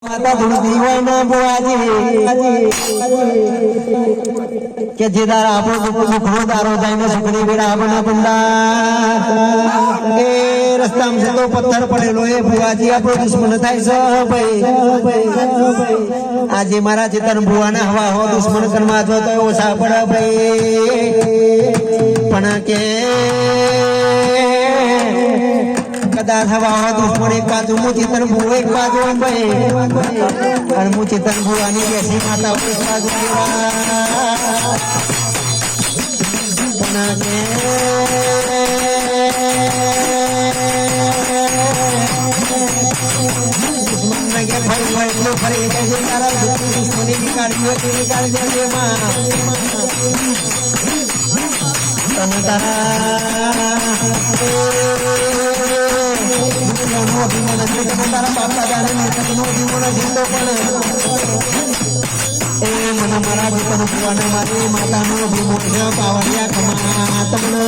માતા ધૂળતી હોય ને બુઆજી કે જે દારા આપણો દુખનો દારો જાય ને સુખની બેડા આપણને બંદા એ રસ્તામાં જતો પથ્થર પડેલો એ બુઆજી આપણો દુશ્મન થાય છે ભાઈ આજે મારા ચેતન બુઆના હવા હો દુશ્મન કરમાં જો તો ઓછા પડે ભાઈ પણ કે કદાચ હવા દુશ્મન એક બાજુ હું ચેતન ભૂ એક બાજુ ભાઈ અને હું ચેતન ભુવાની બેસી માતા એક બાજુ તારા બાપ દાદા મને મારા જીવન ભુવાને મારી માતાનો વિમોચ પાવડિયા ખમા તમને